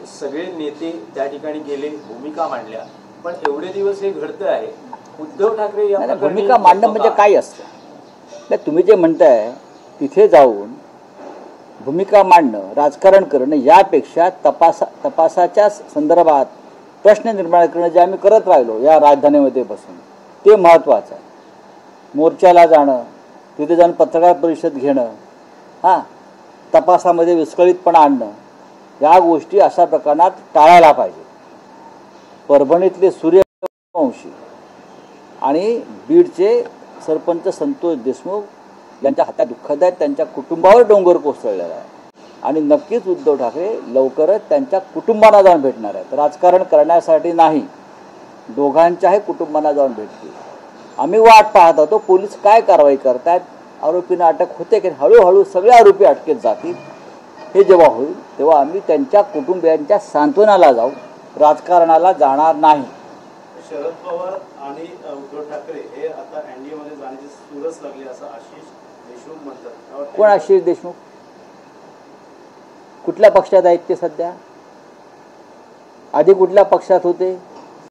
सगळे नेते त्या ठिकाणी गेले, भूमिका मांडल्या, पण एवढे दिवस हे घडतं आहे. उद्धव ठाकरे या भूमिका मांडणं म्हणजे काय असतं? नाही, तुम्ही जे म्हणताय तिथे जाऊन भूमिका मांडणं, राजकारण करणं यापेक्षा तपासाच्या संदर्भात प्रश्न निर्माण करणं जे आम्ही करत राहिलो या राजधानीमध्ये बसून, ते महत्त्वाचं आहे. मोर्चाला जाणं, तिथे जाऊन पत्रकार परिषद घेणं, तपासामध्ये विस्कळीतपणा आणणं, या गोष्टी अशा प्रकरणात टाळायला पाहिजे. परभणीतले सूर्यवंशी आणि बीडचे सरपंच संतोष देशमुख यांच्या हातात दुःखदायक त्यांच्या कुटुंबावर डोंगर कोसळलेला आहे आणि नक्कीच उद्धव ठाकरे लवकरच त्यांच्या कुटुंबांना जाऊन भेटणार आहेत. राजकारण करण्यासाठी नाही, दोघांच्याही कुटुंबांना जाऊन भेटतील. आम्ही वाट पाहत होतो पोलीस काय कारवाई करतात, आरोपींना अटक होते की हळूहळू सगळे आरोपी अटकेत जातील. हे जेव्हा होईल तेव्हा आम्ही त्यांच्या कुटुंबियांच्या सांत्वनाला जाऊ, राजकारणाला जाणार नाही. शरद पवार आणि उद्धव ठाकरे हे आता एनडीए मध्ये जाण्याची सूरच लागली असं आशिष देशमुख म्हणतात. कोण आशिष देशमुख? कुठल्या पक्षात आहेत ते सध्या? आधी कुठल्या पक्षात होते?